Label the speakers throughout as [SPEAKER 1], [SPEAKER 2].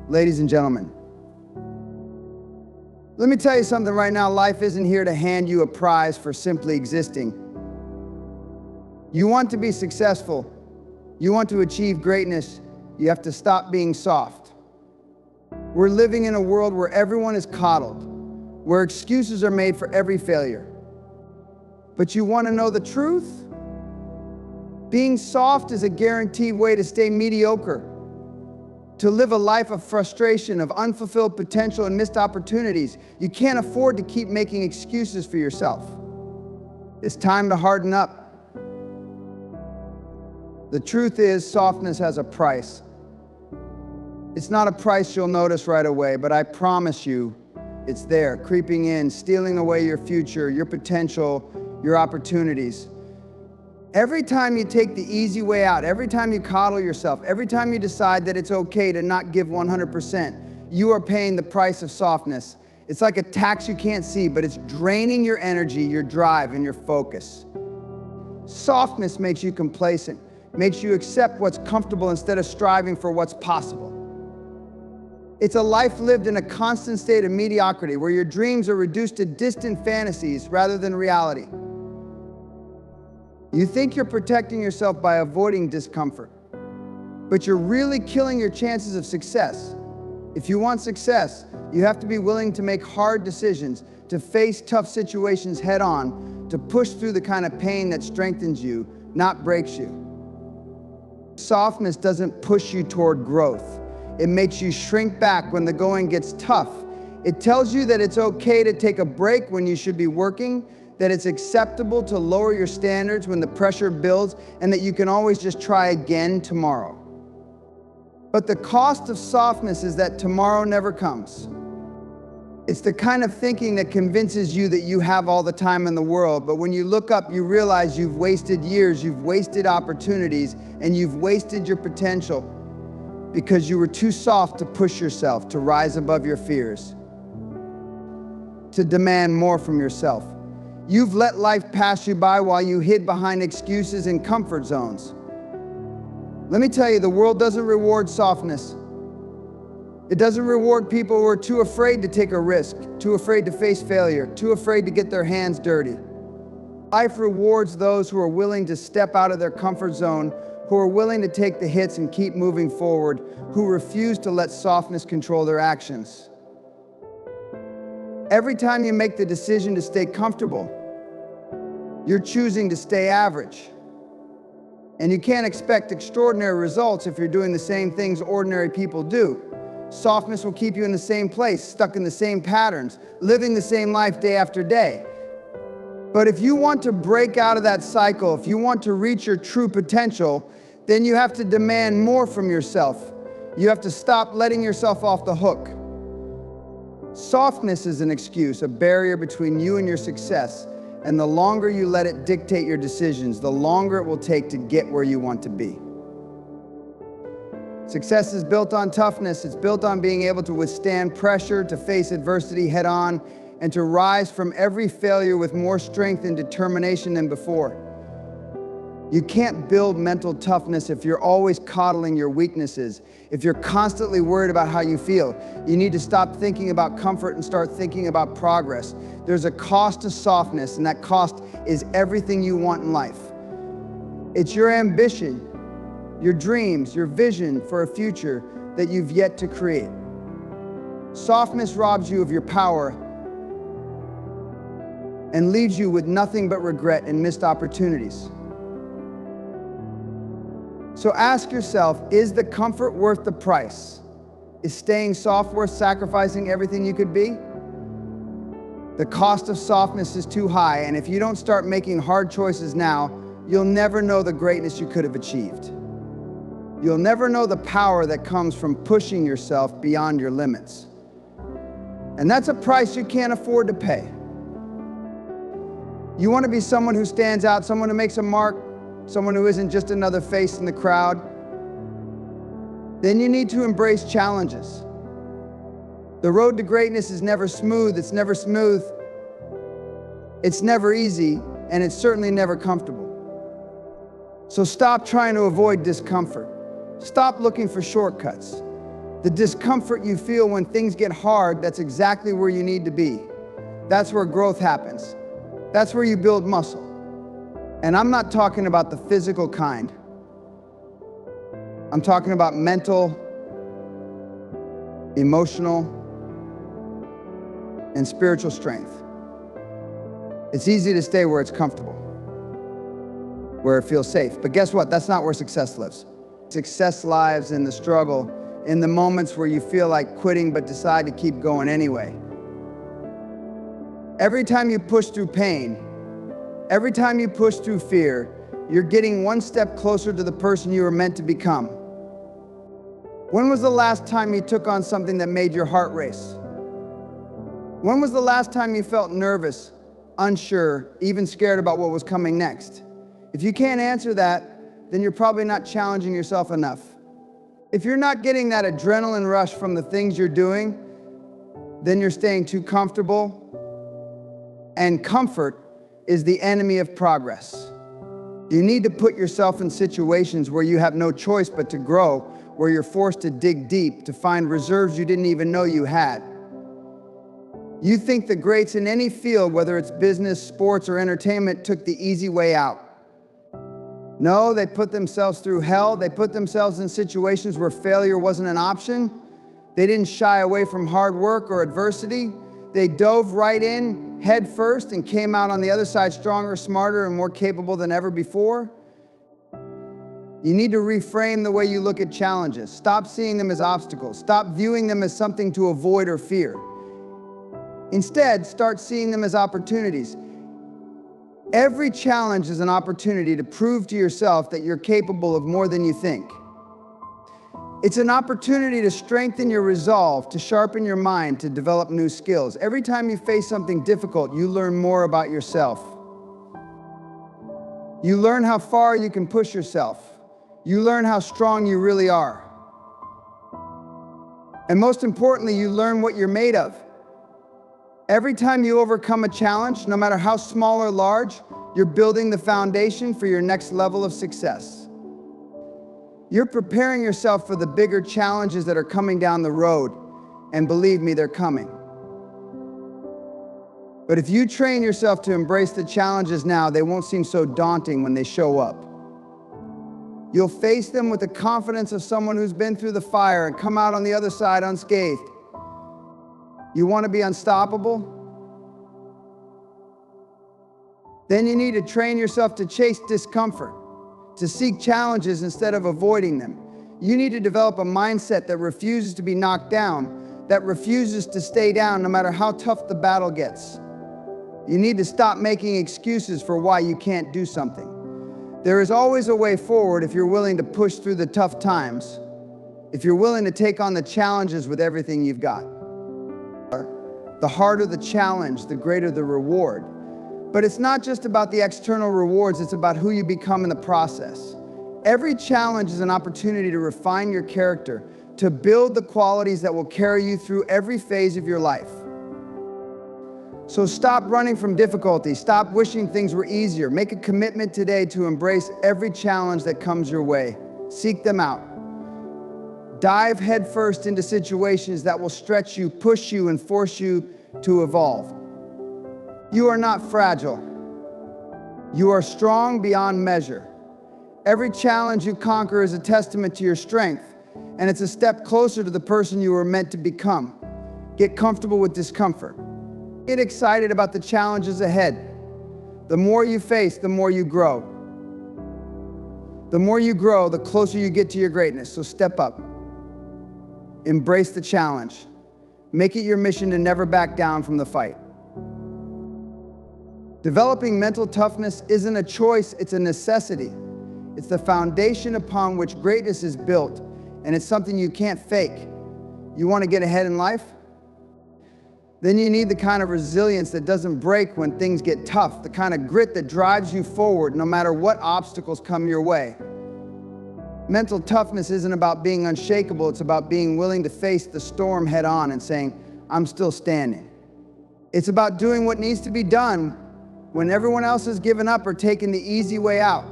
[SPEAKER 1] Ladies and gentlemen, let me tell you something right now. Life isn't here to hand you a prize for simply existing. You want to be successful, you want to achieve greatness, you have to stop being soft. We're living in a world where everyone is coddled, where excuses are made for every failure. But you want to know the truth? Being soft is a guaranteed way to stay mediocre, to live a life of frustration, of unfulfilled potential and missed opportunities. You can't afford to keep making excuses for yourself. It's time to harden up. The truth is, softness has a price. It's not a price you'll notice right away, but I promise you, it's there, creeping in, stealing away your future, your potential, your opportunities. Every time you take the easy way out, every time you coddle yourself, every time you decide that it's okay to not give 100%, you are paying the price of softness. It's like a tax you can't see, but it's draining your energy, your drive, and your focus. Softness makes you complacent, makes you accept what's comfortable instead of striving for what's possible. It's a life lived in a constant state of mediocrity, where your dreams are reduced to distant fantasies rather than reality. You think you're protecting yourself by avoiding discomfort, but you're really killing your chances of success. If you want success, you have to be willing to make hard decisions, to face tough situations head on, to push through the kind of pain that strengthens you, not breaks you. Softness doesn't push you toward growth. It makes you shrink back when the going gets tough. It tells you that it's okay to take a break when you should be working, that it's acceptable to lower your standards when the pressure builds, and that you can always just try again tomorrow. But the cost of softness is that tomorrow never comes. It's the kind of thinking that convinces you that you have all the time in the world, but when you look up, you realize you've wasted years, you've wasted opportunities, and you've wasted your potential because you were too soft to push yourself, to rise above your fears, to demand more from yourself. You've let life pass you by while you hid behind excuses and comfort zones. Let me tell you, the world doesn't reward softness. It doesn't reward people who are too afraid to take a risk, too afraid to face failure, too afraid to get their hands dirty. Life rewards those who are willing to step out of their comfort zone, who are willing to take the hits and keep moving forward, who refuse to let softness control their actions. Every time you make the decision to stay comfortable, you're choosing to stay average. And you can't expect extraordinary results if you're doing the same things ordinary people do. Softness will keep you in the same place, stuck in the same patterns, living the same life day after day. But if you want to break out of that cycle, if you want to reach your true potential, then you have to demand more from yourself. You have to stop letting yourself off the hook. Softness is an excuse, a barrier between you and your success. And the longer you let it dictate your decisions, the longer it will take to get where you want to be. Success is built on toughness. It's built on being able to withstand pressure, to face adversity head on, and to rise from every failure with more strength and determination than before. You can't build mental toughness if you're always coddling your weaknesses, if you're constantly worried about how you feel. You need to stop thinking about comfort and start thinking about progress. There's a cost to softness, and that cost is everything you want in life. It's your ambition, your dreams, your vision for a future that you've yet to create. Softness robs you of your power and leaves you with nothing but regret and missed opportunities. So ask yourself, is the comfort worth the price? Is staying soft worth sacrificing everything you could be? The cost of softness is too high, and if you don't start making hard choices now, you'll never know the greatness you could have achieved. You'll never know the power that comes from pushing yourself beyond your limits. And that's a price you can't afford to pay. You want to be someone who stands out, someone who makes a mark, someone who isn't just another face in the crowd, then you need to embrace challenges. The road to greatness is never smooth. It's never smooth. It's never easy, and it's certainly never comfortable. So stop trying to avoid discomfort. Stop looking for shortcuts. The discomfort you feel when things get hard, that's exactly where you need to be. That's where growth happens. That's where you build muscle. And I'm not talking about the physical kind. I'm talking about mental, emotional, and spiritual strength. It's easy to stay where it's comfortable, where it feels safe. But guess what? That's not where success lives. Success lives in the struggle, in the moments where you feel like quitting but decide to keep going anyway. Every time you push through pain, every time you push through fear, you're getting one step closer to the person you were meant to become. When was the last time you took on something that made your heart race? When was the last time you felt nervous, unsure, even scared about what was coming next? If you can't answer that, then you're probably not challenging yourself enough. If you're not getting that adrenaline rush from the things you're doing, then you're staying too comfortable. And comfort is the enemy of progress. You need to put yourself in situations where you have no choice but to grow, where you're forced to dig deep to find reserves you didn't even know you had. You think the greats in any field, whether it's business, sports, or entertainment, took the easy way out. No, they put themselves through hell. They put themselves in situations where failure wasn't an option. They didn't shy away from hard work or adversity. They dove right in head first and came out on the other side stronger, smarter, and more capable than ever before. You need to reframe the way you look at challenges. Stop seeing them as obstacles. Stop viewing them as something to avoid or fear. Instead, start seeing them as opportunities. Every challenge is an opportunity to prove to yourself that you're capable of more than you think. It's an opportunity to strengthen your resolve, to sharpen your mind, to develop new skills. Every time you face something difficult, you learn more about yourself. You learn how far you can push yourself. You learn how strong you really are. And most importantly, you learn what you're made of. Every time you overcome a challenge, no matter how small or large, you're building the foundation for your next level of success. You're preparing yourself for the bigger challenges that are coming down the road, and believe me, they're coming. But if you train yourself to embrace the challenges now, they won't seem so daunting when they show up. You'll face them with the confidence of someone who's been through the fire and come out on the other side unscathed. You want to be unstoppable? Then you need to train yourself to chase discomfort, to seek challenges instead of avoiding them. You need to develop a mindset that refuses to be knocked down, that refuses to stay down no matter how tough the battle gets. You need to stop making excuses for why you can't do something. There is always a way forward if you're willing to push through the tough times, if you're willing to take on the challenges with everything you've got. The harder the challenge, the greater the reward. But it's not just about the external rewards, it's about who you become in the process. Every challenge is an opportunity to refine your character, to build the qualities that will carry you through every phase of your life. So stop running from difficulty. Stop wishing things were easier. Make a commitment today to embrace every challenge that comes your way. Seek them out. Dive headfirst into situations that will stretch you, push you, and force you to evolve. You are not fragile. You are strong beyond measure. Every challenge you conquer is a testament to your strength, and it's a step closer to the person you were meant to become. Get comfortable with discomfort. Get excited about the challenges ahead. The more you face, the more you grow. The more you grow, the closer you get to your greatness. So step up. Embrace the challenge. Make it your mission to never back down from the fight. Developing mental toughness isn't a choice, it's a necessity. It's the foundation upon which greatness is built, and it's something you can't fake. You want to get ahead in life? Then you need the kind of resilience that doesn't break when things get tough, the kind of grit that drives you forward no matter what obstacles come your way. Mental toughness isn't about being unshakable, it's about being willing to face the storm head on and saying, I'm still standing. It's about doing what needs to be done when everyone else has given up or taken the easy way out.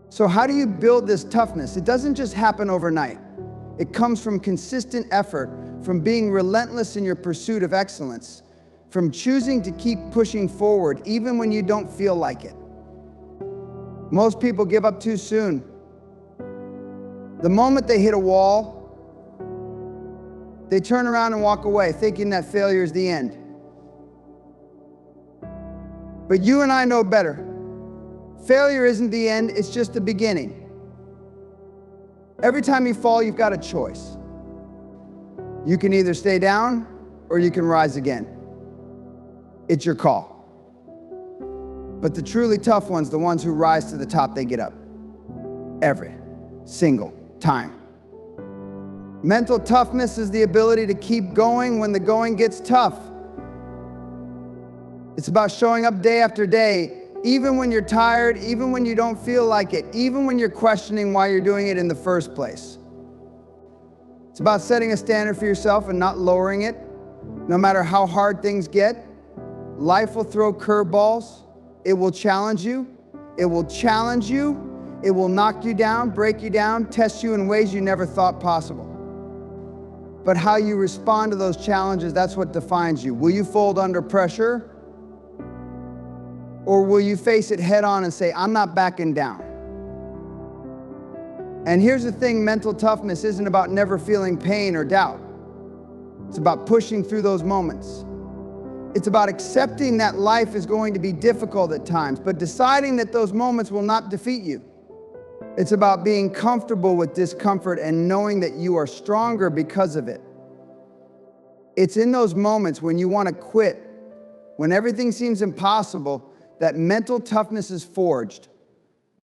[SPEAKER 1] So how do you build this toughness? It doesn't just happen overnight. It comes from consistent effort, from being relentless in your pursuit of excellence, from choosing to keep pushing forward even when you don't feel like it. Most people give up too soon. The moment they hit a wall, they turn around and walk away, thinking that failure is the end. But you and I know better. Failure isn't the end, it's just the beginning. Every time you fall, you've got a choice. You can either stay down or you can rise again. It's your call. But the truly tough ones, the ones who rise to the top, they get up. Every single time. Mental toughness is the ability to keep going when the going gets tough. It's about showing up day after day, even when you're tired, even when you don't feel like it, even when you're questioning why you're doing it in the first place. It's about setting a standard for yourself and not lowering it. No matter how hard things get, life will throw curveballs. It will challenge you. It will challenge you. It will knock you down, break you down, test you in ways you never thought possible. But how you respond to those challenges, that's what defines you. Will you fold under pressure? Or will you face it head on and say, I'm not backing down? And here's the thing, mental toughness isn't about never feeling pain or doubt. It's about pushing through those moments. It's about accepting that life is going to be difficult at times, but deciding that those moments will not defeat you. It's about being comfortable with discomfort and knowing that you are stronger because of it. It's in those moments when you want to quit, when everything seems impossible, that mental toughness is forged.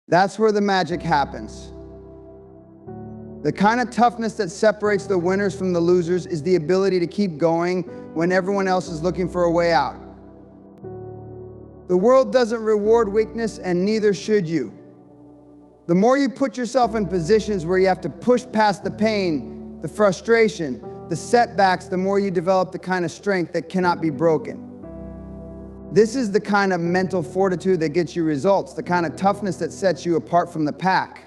[SPEAKER 1] That's where the magic happens. The kind of toughness that separates the winners from the losers is the ability to keep going when everyone else is looking for a way out. The world doesn't reward weakness, and neither should you. The more you put yourself in positions where you have to push past the pain, the frustration, the setbacks, the more you develop the kind of strength that cannot be broken. This is the kind of mental fortitude that gets you results, the kind of toughness that sets you apart from the pack.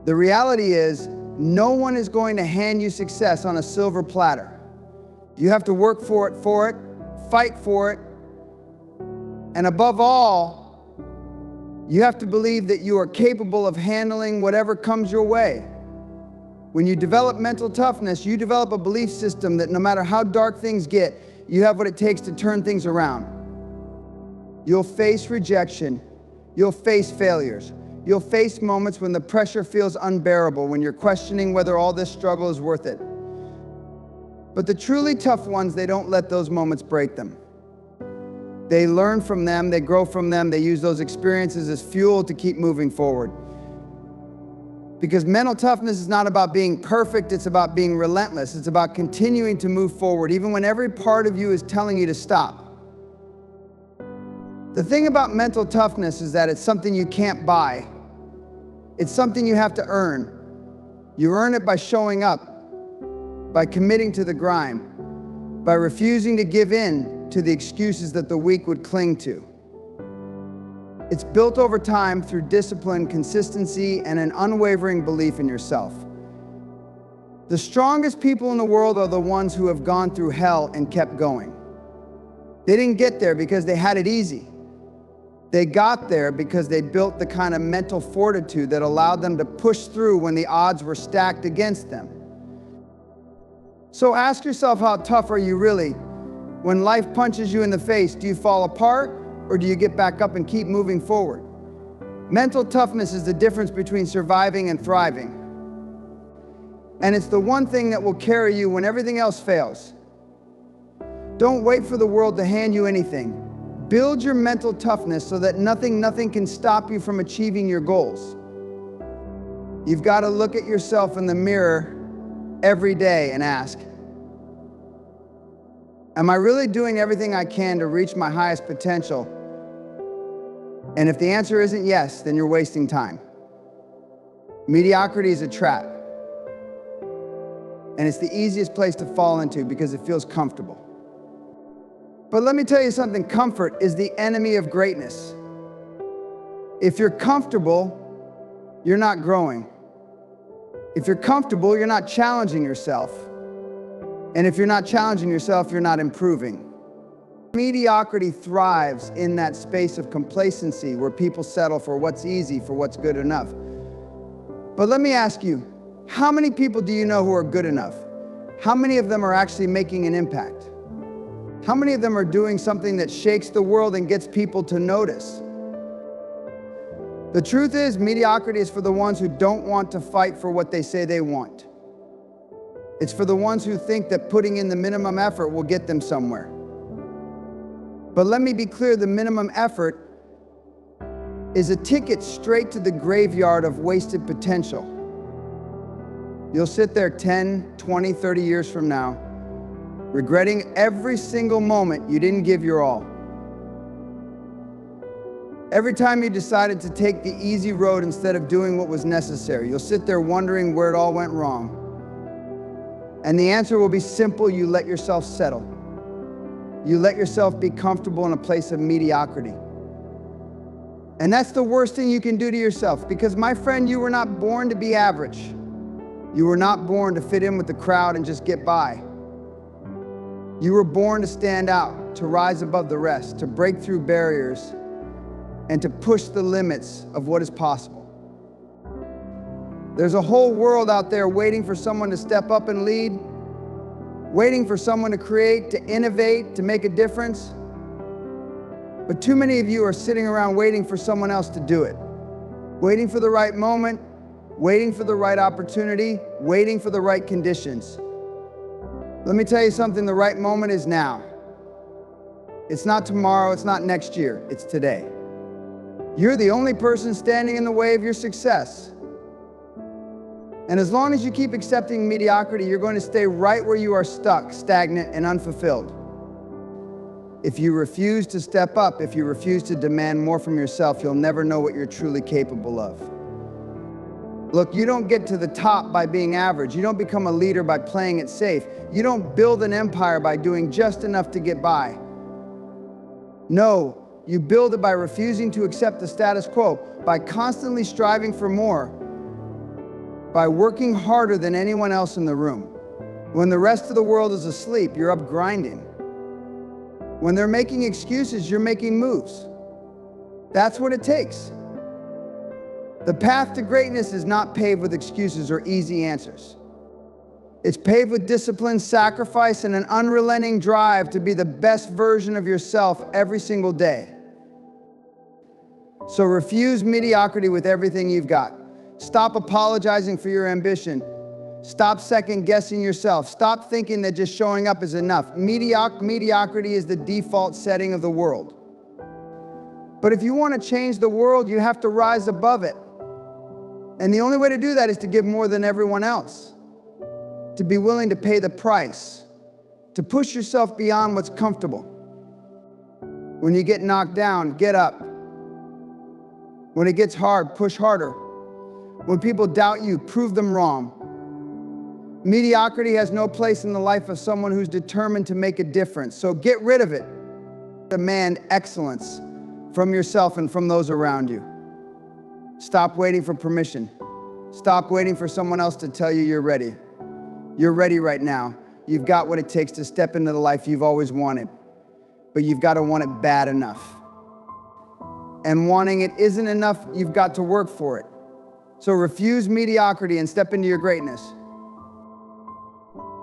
[SPEAKER 1] The reality is, no one is going to hand you success on a silver platter. You have to work for it, fight for it, and above all, you have to believe that you are capable of handling whatever comes your way. When you develop mental toughness, you develop a belief system that no matter how dark things get, you have what it takes to turn things around. You'll face rejection. You'll face failures. You'll face moments when the pressure feels unbearable, when you're questioning whether all this struggle is worth it. But the truly tough ones, they don't let those moments break them. They learn from them, they grow from them, they use those experiences as fuel to keep moving forward. Because mental toughness is not about being perfect, it's about being relentless. It's about continuing to move forward, even when every part of you is telling you to stop. The thing about mental toughness is that it's something you can't buy. It's something you have to earn. You earn it by showing up, by committing to the grind, by refusing to give in to the excuses that the weak would cling to. It's built over time through discipline, consistency, and an unwavering belief in yourself. The strongest people in the world are the ones who have gone through hell and kept going. They didn't get there because they had it easy. They got there because they built the kind of mental fortitude that allowed them to push through when the odds were stacked against them. So ask yourself, how tough are you really? When life punches you in the face, do you fall apart or do you get back up and keep moving forward? Mental toughness is the difference between surviving and thriving. And it's the one thing that will carry you when everything else fails. Don't wait for the world to hand you anything. Build your mental toughness so that nothing can stop you from achieving your goals. You've got to look at yourself in the mirror every day and ask, am I really doing everything I can to reach my highest potential? And if the answer isn't yes, then you're wasting time. Mediocrity is a trap. And it's the easiest place to fall into because it feels comfortable. But let me tell you something, comfort is the enemy of greatness. If you're comfortable, you're not growing. If you're comfortable, you're not challenging yourself. And if you're not challenging yourself, you're not improving. Mediocrity thrives in that space of complacency where people settle for what's easy, for what's good enough. But let me ask you, how many people do you know who are good enough? How many of them are actually making an impact? How many of them are doing something that shakes the world and gets people to notice? The truth is, mediocrity is for the ones who don't want to fight for what they say they want. It's for the ones who think that putting in the minimum effort will get them somewhere. But let me be clear, the minimum effort is a ticket straight to the graveyard of wasted potential. You'll sit there 10, 20, 30 years from now, regretting every single moment you didn't give your all. Every time you decided to take the easy road instead of doing what was necessary, you'll sit there wondering where it all went wrong. And the answer will be simple: you let yourself settle. You let yourself be comfortable in a place of mediocrity. And that's the worst thing you can do to yourself, because, my friend, you were not born to be average. You were not born to fit in with the crowd and just get by. You were born to stand out, to rise above the rest, to break through barriers, and to push the limits of what is possible. There's a whole world out there waiting for someone to step up and lead, waiting for someone to create, to innovate, to make a difference. But too many of you are sitting around waiting for someone else to do it. Waiting for the right moment, waiting for the right opportunity, waiting for the right conditions. Let me tell you something, the right moment is now. It's not tomorrow, it's not next year, it's today. You're the only person standing in the way of your success. And as long as you keep accepting mediocrity, you're going to stay right where you are stuck, stagnant and unfulfilled. If you refuse to step up, if you refuse to demand more from yourself, you'll never know what you're truly capable of. Look, you don't get to the top by being average. You don't become a leader by playing it safe. You don't build an empire by doing just enough to get by. No, you build it by refusing to accept the status quo, by constantly striving for more, by working harder than anyone else in the room. When the rest of the world is asleep, you're up grinding. When they're making excuses, you're making moves. That's what it takes. The path to greatness is not paved with excuses or easy answers. It's paved with discipline, sacrifice, and an unrelenting drive to be the best version of yourself every single day. So refuse mediocrity with everything you've got. Stop apologizing for your ambition. Stop second-guessing yourself. Stop thinking that just showing up is enough. Mediocrity is the default setting of the world. But if you want to change the world, you have to rise above it. And the only way to do that is to give more than everyone else, to be willing to pay the price, to push yourself beyond what's comfortable. When you get knocked down, get up. When it gets hard, push harder. When people doubt you, prove them wrong. Mediocrity has no place in the life of someone who's determined to make a difference. So get rid of it. Demand excellence from yourself and from those around you. Stop waiting for permission. Stop waiting for someone else to tell you you're ready. You're ready right now. You've got what it takes to step into the life you've always wanted. But you've got to want it bad enough. And wanting it isn't enough, you've got to work for it. So refuse mediocrity and step into your greatness.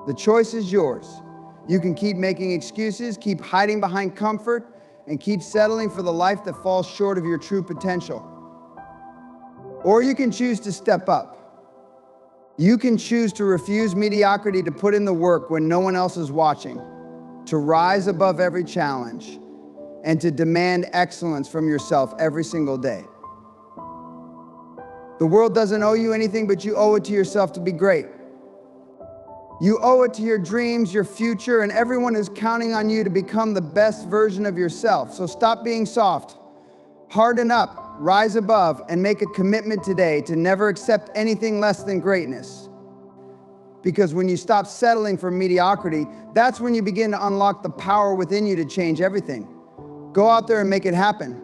[SPEAKER 1] The choice is yours. You can keep making excuses, keep hiding behind comfort, and keep settling for the life that falls short of your true potential. Or you can choose to step up. You can choose to refuse mediocrity, to put in the work when no one else is watching, to rise above every challenge, and to demand excellence from yourself every single day. The world doesn't owe you anything, but you owe it to yourself to be great. You owe it to your dreams, your future, and everyone is counting on you to become the best version of yourself. So stop being soft. Harden up, rise above, and make a commitment today to never accept anything less than greatness. Because when you stop settling for mediocrity, that's when you begin to unlock the power within you to change everything. Go out there and make it happen.